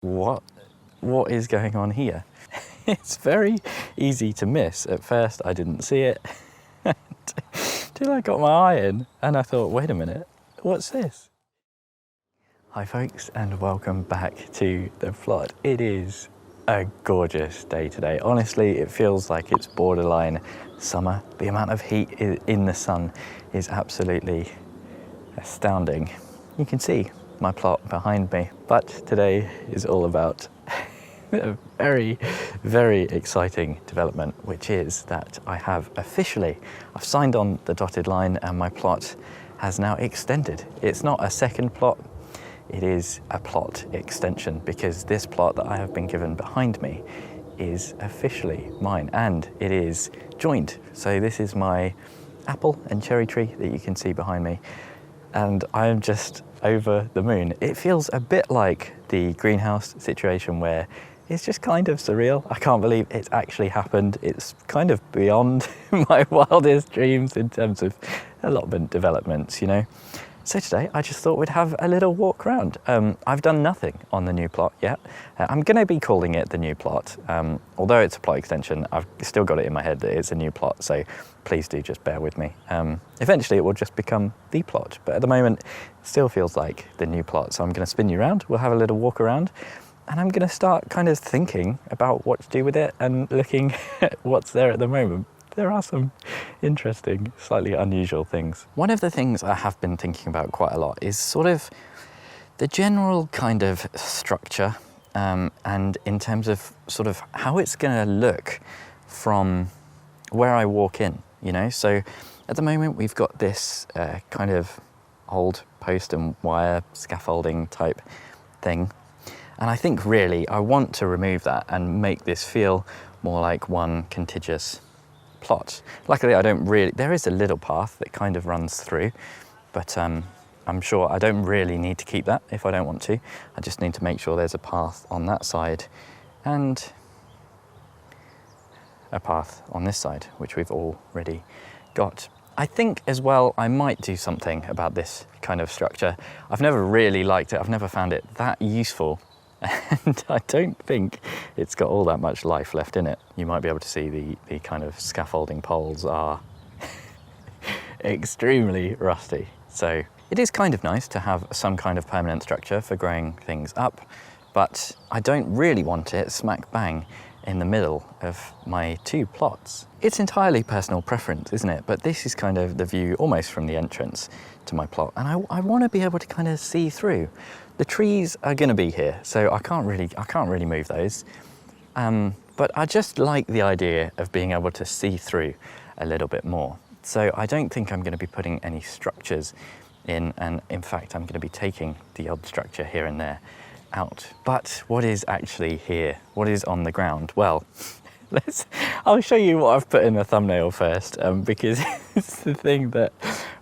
What is going on here? It's very easy to miss. At first I didn't see it till I got my eye in and I thought, wait a minute, what's this? Hi folks, and welcome back to the plot. It is a gorgeous day today. Honestly, it feels like it's borderline summer. The amount of heat in the sun is absolutely astounding. You can see my plot behind me, but today is all about a very, very exciting development, which is that I've signed on the dotted line and my plot has now extended. It's not a second plot, it is a plot extension, because this plot that I have been given behind me is officially mine and it is joined. So this is my apple and cherry tree that you can see behind me, and I am just over the moon. It feels a bit like the greenhouse situation where it's just kind of surreal. I can't believe it's actually happened. It's kind of beyond my wildest dreams in terms of allotment developments, you know. So today I just thought we'd have a little walk around. I've done nothing on the new plot yet. I'm gonna be calling it the new plot. Although it's a plot extension, I've still got it in my head that it's a new plot, so please do just bear with me. Eventually it will just become the plot, but at the moment it still feels like the new plot. So I'm gonna spin you around, we'll have a little walk around, and I'm gonna start kind of thinking about what to do with it and looking at what's there at the moment. There are some interesting, slightly unusual things. One of the things I have been thinking about quite a lot is sort of the general kind of structure, and in terms of sort of how it's gonna look from where I walk in, you know? So at the moment we've got this kind of old post and wire scaffolding type thing. And I think really I want to remove that and make this feel more like one contiguous plot. Luckily there is a little path that kind of runs through, but I'm sure I don't really need to keep that if I don't want to. I just need to make sure there's a path on that side and a path on this side, which we've already got. I think as well I might do something about this kind of structure. I've never really liked it, I've never found it that useful, and I don't think it's got all that much life left in it. You might be able to see the kind of scaffolding poles are extremely rusty. So it is kind of nice to have some kind of permanent structure for growing things up, but I don't really want it smack bang in the middle of my two plots. It's entirely personal preference, isn't it? But this is kind of the view almost from the entrance to my plot, and I want to be able to kind of see through. The trees are going to be here, so I can't really move those. But I just like the idea of being able to see through a little bit more. So I don't think I'm going to be putting any structures in, and in fact I'm going to be taking the odd structure here and there out. But what is actually here? What is on the ground? Well, I'll show you what I've put in the thumbnail first, because it's the thing that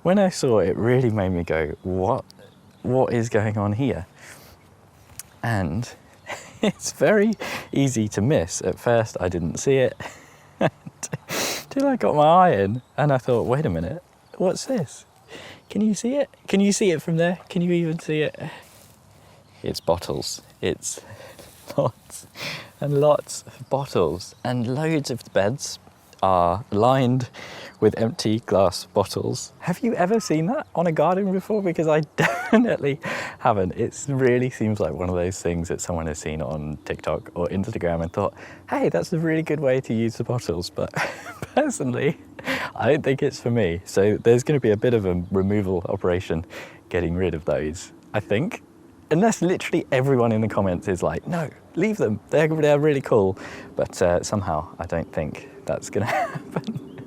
when I saw it really made me go, what is going on here? And it's very easy to miss. At first I didn't see it till I got my eye in and I thought, wait a minute, what's this? Can you see it? Can you see it from there? Can you even see it? It's bottles. It's lots and lots of bottles, and loads of the beds are lined with empty glass bottles. Have you ever seen that on a garden before? Because I definitely haven't. It really seems like one of those things that someone has seen on TikTok or Instagram and thought, hey, that's a really good way to use the bottles. But personally, I don't think it's for me. So there's going to be a bit of a removal operation getting rid of those, I think. Unless literally everyone in the comments is like, no, leave them, they're really cool. But somehow I don't think that's gonna happen.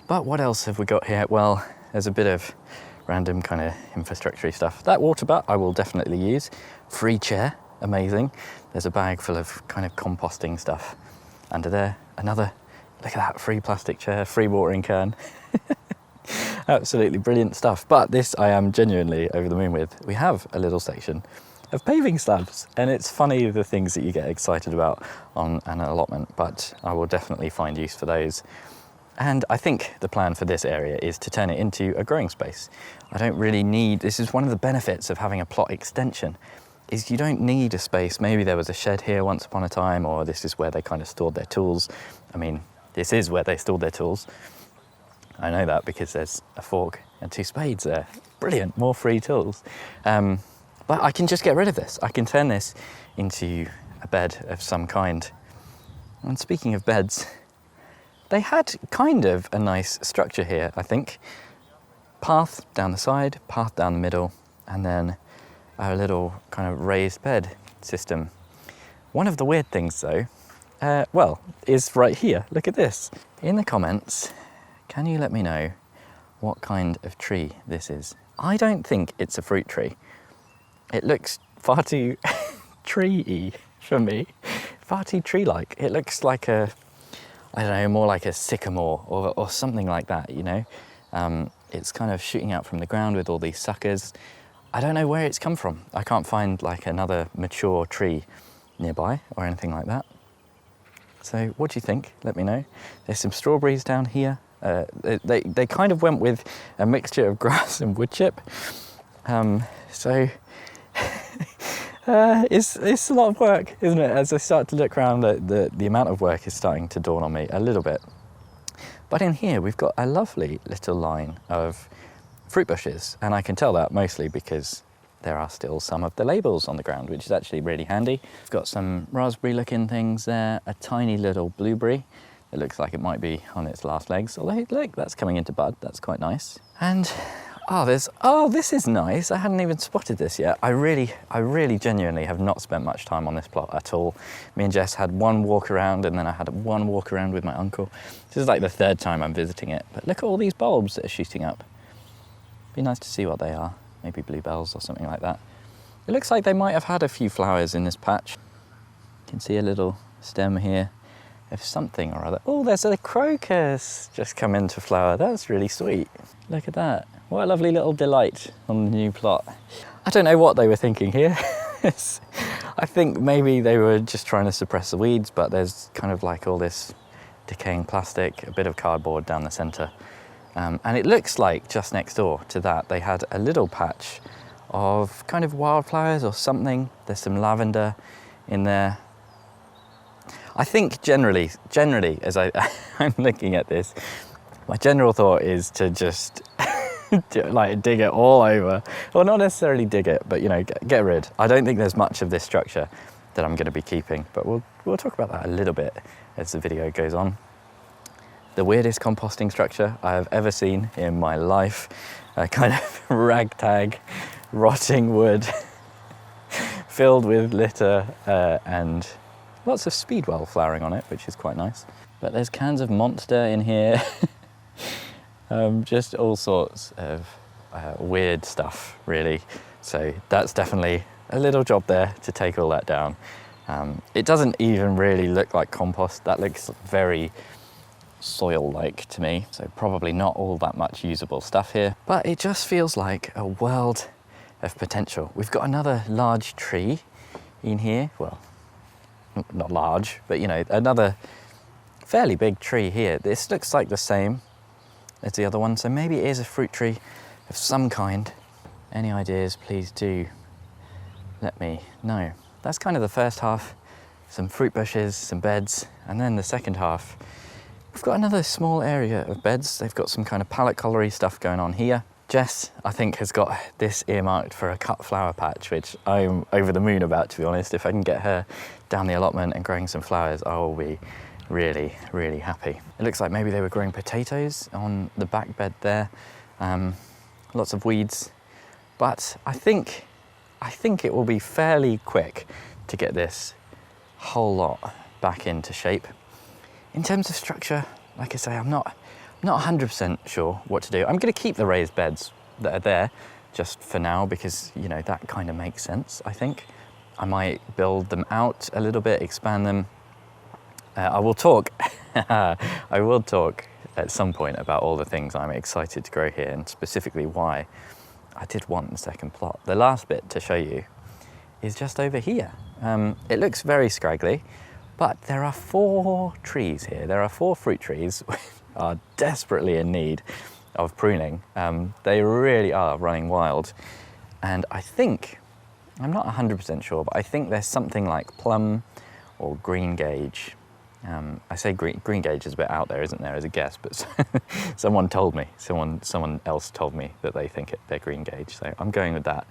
But what else have we got here? Well, there's a bit of random kind of infrastructure stuff. That water butt I will definitely use. Free chair, amazing. There's a bag full of kind of composting stuff under there. Another, look at that, free plastic chair, free watering can. Absolutely brilliant stuff. But this I am genuinely over the moon with. We have a little section of paving slabs, and it's funny the things that you get excited about on an allotment, but I will definitely find use for those. And I think the plan for this area is to turn it into a growing space. I don't really need, this is one of the benefits of having a plot extension, is you don't need a space. Maybe there was a shed here once upon a time, or this is where they kind of stored their tools. I mean, this is where they stored their tools. I know that because there's a fork and 2 spades there. Brilliant, more free tools. But I can just get rid of this. I can turn this into a bed of some kind. And speaking of beds, they had kind of a nice structure here, I think. Path down the side, path down the middle, and then a little kind of raised bed system. One of the weird things though, well, is right here. Look at this. In the comments, can you let me know what kind of tree this is? I don't think it's a fruit tree. It looks far too tree-y for me. Far too tree-like. It looks like a, I don't know, more like a sycamore or something like that, you know? It's kind of shooting out from the ground with all these suckers. I don't know where it's come from. I can't find like another mature tree nearby or anything like that. So what do you think? Let me know. There's some strawberries down here. They kind of went with a mixture of grass and wood chip. So it's a lot of work, isn't it? As I start to look around, the amount of work is starting to dawn on me a little bit. But in here, we've got a lovely little line of fruit bushes, and I can tell that mostly because there are still some of the labels on the ground, which is actually really handy. We've got some raspberry looking things there, a tiny little blueberry. It looks like it might be on its last legs, although look, that's coming into bud, that's quite nice. And this is nice. I hadn't even spotted this yet. I really genuinely have not spent much time on this plot at all. Me and Jess had one walk around, and then I had one walk around with my uncle. This is like the 3rd time I'm visiting it, but look at all these bulbs that are shooting up. Be nice to see what they are. Maybe bluebells or something like that. It looks like they might have had a few flowers in this patch. You can see a little stem here of something or other. Oh, there's a crocus just come into flower. That's really sweet. Look at that. What a lovely little delight on the new plot. I don't know what they were thinking here. I think maybe they were just trying to suppress the weeds, but there's kind of like all this decaying plastic, a bit of cardboard down the centre. And it looks like just next door to that, they had a little patch of kind of wildflowers or something. There's some lavender in there. I think generally, as I'm looking at this, my general thought is to just like dig it all over. Well, not necessarily dig it, but you know, get rid. I don't think there's much of this structure that I'm going to be keeping, but we'll talk about that a little bit as the video goes on. The weirdest composting structure I have ever seen in my life. A kind of ragtag, rotting wood filled with litter and lots of speedwell flowering on it, which is quite nice. But there's cans of Monster in here. Just all sorts of weird stuff, really. So that's definitely a little job there to take all that down. It doesn't even really look like compost. That looks very soil-like to me, so probably not all that much usable stuff here, but it just feels like a world of potential. We've got another large tree in here, well, not large, but you know, another fairly big tree here. This looks like the same as the other one, so maybe it is a fruit tree of some kind. Any ideas, please do let me know. That's kind of the first half, some fruit bushes, some beds, and then the second half we've got another small area of beds. They've got some kind of palette colour-y stuff going on here. Jess, I think, has got this earmarked for a cut flower patch, which I'm over the moon about, to be honest. If I can get her down the allotment and growing some flowers, I will be really, really happy. It looks like maybe they were growing potatoes on the back bed there. Lots of weeds, but I think it will be fairly quick to get this whole lot back into shape. In terms of structure, like I say, I'm not 100% sure what to do. I'm going to keep the raised beds that are there just for now because, you know, that kind of makes sense, I think. I might build them out a little bit, expand them. I will talk at some point about all the things I'm excited to grow here and specifically why I did want the second plot. The last bit to show you is just over here. It looks very scraggly, but there are 4 trees here. There are 4 fruit trees which are desperately in need of pruning. They really are running wild. And I think I'm not 100% sure, but I think there's something like plum or green gage. I say green gage is a bit out there, isn't there, as a guess, but someone told me, someone else told me that they think they're green gage, so I'm going with that.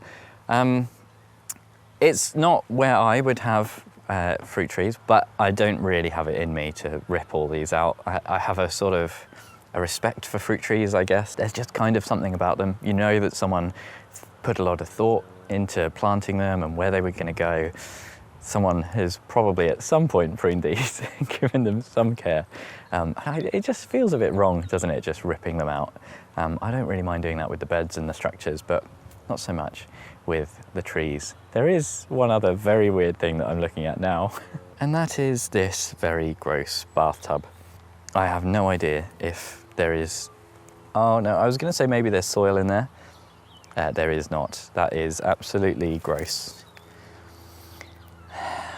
It's not where I would have fruit trees, but I don't really have it in me to rip all these out. I have a sort of a respect for fruit trees, I guess. There's just kind of something about them. You know that someone put a lot of thought into planting them and where they were going to go. Someone has probably at some point pruned these, given them some care. It just feels a bit wrong, doesn't it, just ripping them out. I don't really mind doing that with the beds and the structures, but not so much with the trees. There is one other very weird thing that I'm looking at now, and that is this very gross bathtub. I have no idea if there is... Oh no, I was going to say maybe there's soil in there. There is not. That is absolutely gross.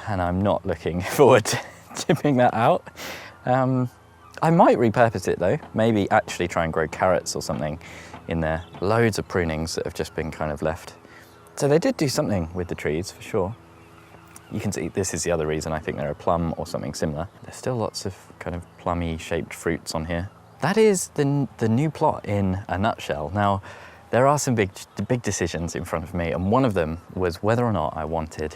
And I'm not looking forward to tipping that out. I might repurpose it though, maybe actually try and grow carrots or something in there. Loads of prunings that have just been kind of left. So they did do something with the trees for sure. You can see this is the other reason I think they're a plum or something similar. There's still lots of kind of plummy shaped fruits on here. That is the new plot in a nutshell. Now, there are some big decisions in front of me, and one of them was whether or not I wanted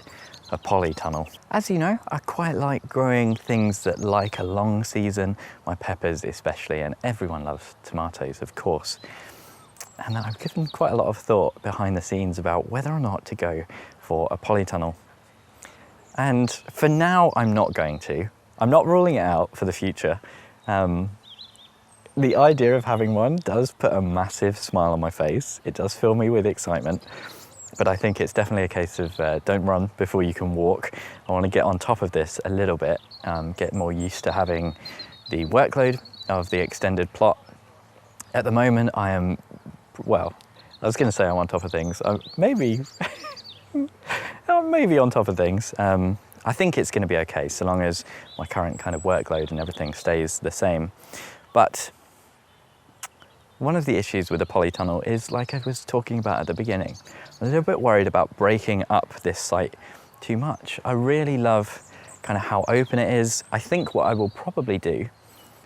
a polytunnel. As you know, I quite like growing things that like a long season, my peppers especially, and everyone loves tomatoes, of course. And I've given quite a lot of thought behind the scenes about whether or not to go for a polytunnel. And for now, I'm not going to. I'm not ruling it out for the future. The idea of having one does put a massive smile on my face. It does fill me with excitement. But I think it's definitely a case of don't run before you can walk. I want to get on top of this a little bit, get more used to having the workload of the extended plot. At the moment, I am, well, I was going to say I'm on top of things. Maybe on top of things. I think it's going to be okay, so long as my current kind of workload and everything stays the same. But one of the issues with the polytunnel is, like I was talking about at the beginning, I'm a little bit worried about breaking up this site too much. I really love kind of how open it is. I think what I will probably do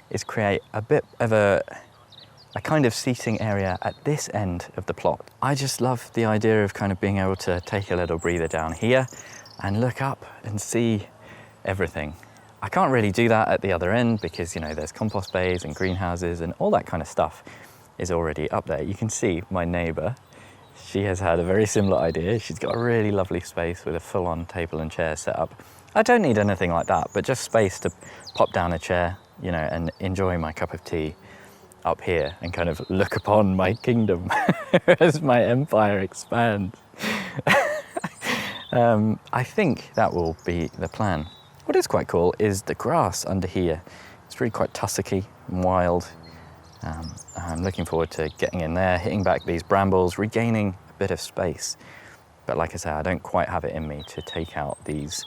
is create a bit of a kind of seating area at this end of the plot. I just love the idea of kind of being able to take a little breather down here and look up and see everything. I can't really do that at the other end because, you know, there's compost bays and greenhouses and all that kind of stuff is already up there. You can see my neighbour, she has had a very similar idea. She's got a really lovely space with a full-on table and chair set up. I don't need anything like that, but just space to pop down a chair, you know, and enjoy my cup of tea up here and kind of look upon my kingdom as my empire expands. I think that will be the plan. What is quite cool is the grass under here. It's really quite tussocky and wild. I'm looking forward to getting in there, hitting back these brambles, regaining a bit of space. But like I say, I don't quite have it in me to take out these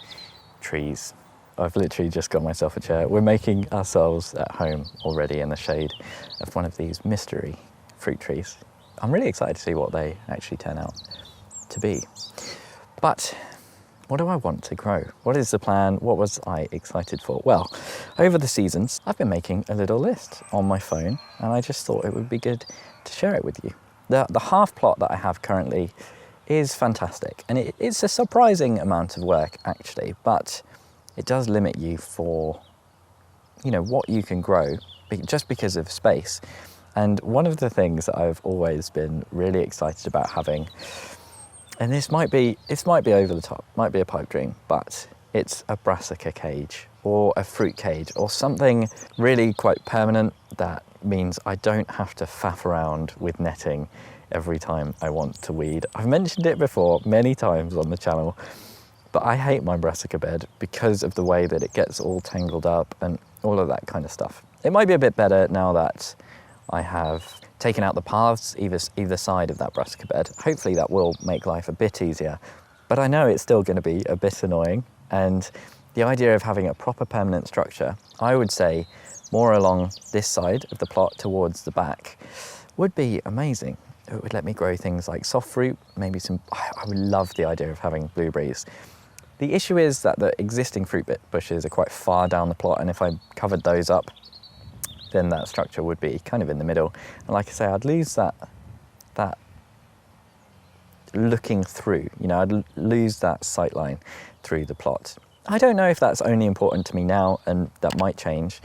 trees. I've literally just got myself a chair. We're making ourselves at home already in the shade of one of these mystery fruit trees. I'm really excited to see what they actually turn out to be. But what do I want to grow? What is the plan? What was I excited for? Well, over the seasons, I've been making a little list on my phone, and I just thought it would be good to share it with you. The half plot that I have currently is fantastic, and it's a surprising amount of work actually, but it does limit you for, you know, what you can grow just because of space. And one of the things that I've always been really excited about having, and this might be over the top, might be a pipe dream, but it's a brassica cage or a fruit cage or something really quite permanent that means I don't have to faff around with netting every time I want to weed. I've mentioned it before many times on the channel, but I hate my brassica bed because of the way that it gets all tangled up and all of that kind of stuff. It might be a bit better now that I have taken out the paths either side of that brassica bed. Hopefully that will make life a bit easier, but I know it's still going to be a bit annoying, and the idea of having a proper permanent structure, I would say more along this side of the plot towards the back, would be amazing. it would let me grow things like soft fruit, maybe some, I would love the idea of having blueberries. The issue is that the existing fruit bushes are quite far down the plot, and if I covered those up, then that structure would be kind of in the middle. And like I say, I'd lose that looking through, you know, I'd lose that sight line through the plot. I don't know if that's only important to me now, and that might change.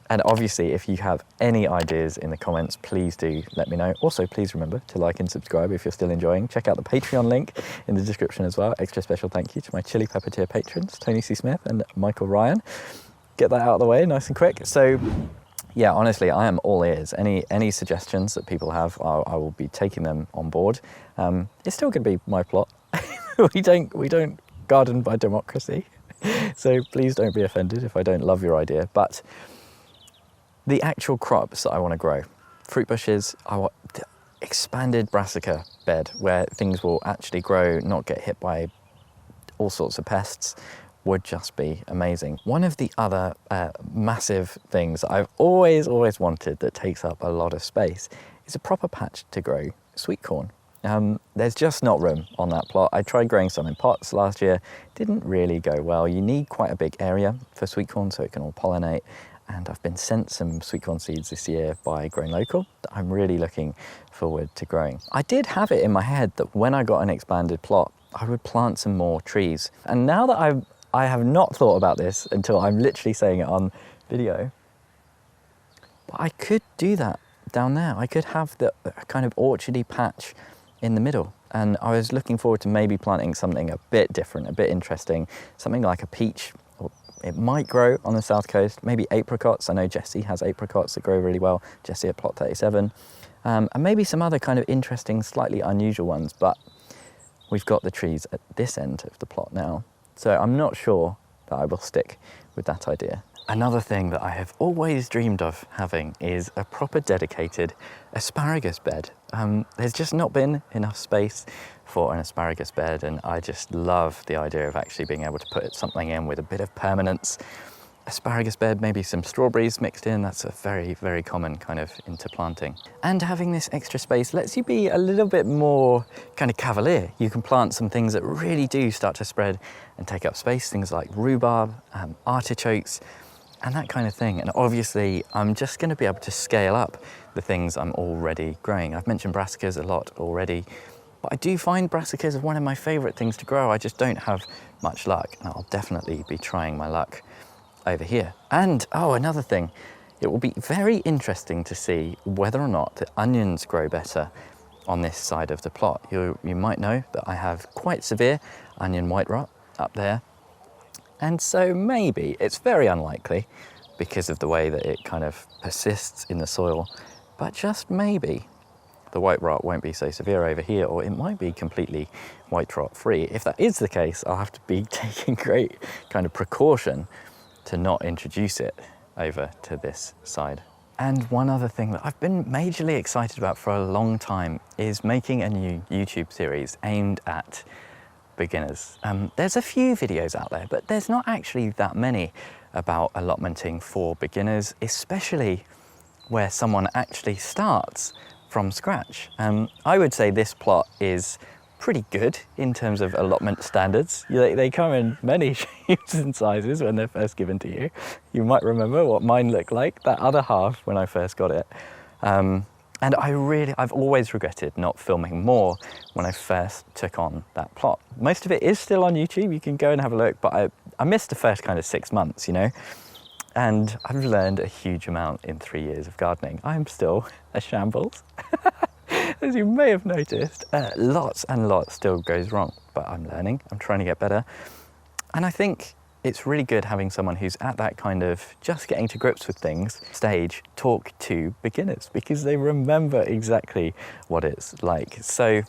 And obviously, if you have any ideas in the comments, please do let me know. Also, please remember to like and subscribe if you're still enjoying. Check out the Patreon link in the description as well. Extra special thank you to my Chili Pepper tier patrons, Tony C. Smith and Michael Ryan. Get that out of the way nice and quick. So yeah, honestly, I am all ears. Any suggestions that people have, I will be taking them on board. It's still going to be my plot. we don't garden by democracy, so please don't be offended if I don't love your idea. But the actual crops that I want to grow, fruit bushes, I want expanded brassica bed where things will actually grow, not get hit by all sorts of pests, would just be amazing. One of the other massive things that I've always wanted that takes up a lot of space is a proper patch to grow sweet corn. There's just not room on that plot. I tried growing some in pots last year, didn't really go well. You need quite a big area for sweet corn so it can all pollinate. And I've been sent some sweet corn seeds this year by Growing Local that I'm really looking forward to growing. I did have it in my head that when I got an expanded plot, I would plant some more trees. And now that I have not thought about this until I'm literally saying it on video, but I could do that down there. I could have the kind of orchardy patch in the middle. And I was looking forward to maybe planting something a bit different, a bit interesting, something like a peach. It might grow on the south coast, maybe apricots. I know Jessie has apricots that grow really well, Jessie at plot 37. And maybe some other kind of interesting, slightly unusual ones, but we've got the trees at this end of the plot now. So I'm not sure that I will stick with that idea. Another thing that I have always dreamed of having is a proper dedicated asparagus bed. There's just not been enough space for an asparagus bed, and I just love the idea of actually being able to put something in with a bit of permanence. Asparagus bed, maybe some strawberries mixed in, that's a very common kind of interplanting. And having this extra space lets you be a little bit more kind of cavalier. You can plant some things that really do start to spread and take up space, things like rhubarb, artichokes, and that kind of thing. And obviously, I'm just going to be able to scale up the things I'm already growing. I've mentioned brassicas a lot already, but I do find brassicas are one of my favourite things to grow. I just don't have much luck, and I'll definitely be trying my luck over here. And oh, another thing, it will be very interesting to see whether or not the onions grow better on this side of the plot. You might know that I have quite severe onion white rot up there. And so maybe, it's very unlikely because of the way that it kind of persists in the soil, but just maybe the white rot won't be so severe over here, or it might be completely white rot free. If that is the case, I'll have to be taking great kind of precaution to not introduce it over to this side. And one other thing that I've been majorly excited about for a long time is making a new YouTube series aimed at beginners. There's a few videos out there, but there's not actually that many about allotmenting for beginners, especially where someone actually starts from scratch. I would say this plot is pretty good in terms of allotment standards. They come in many shapes and sizes when they're first given to you. You might remember what mine looked like, that other half when I first got it. And I've always regretted not filming more when I first took on that plot. Most of it is still on YouTube, you can go and have a look, but I missed the first kind of 6 months, you know? And I've learned a huge amount in 3 years of gardening. I'm still a shambles. As you may have noticed, lots and lots still goes wrong, but I'm learning, I'm trying to get better. And I think it's really good having someone who's at that kind of just getting to grips with things stage talk to beginners, because they remember exactly what it's like. So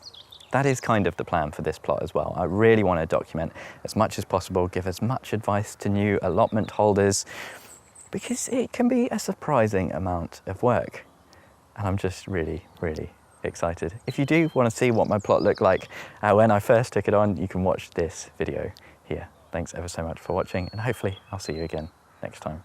that is kind of the plan for this plot as well. I really want to document as much as possible, give as much advice to new allotment holders, because it can be a surprising amount of work. And I'm just really excited. If you do want to see what my plot looked like when I first took it on, you can watch this video here. Thanks ever so much for watching, and hopefully I'll see you again next time.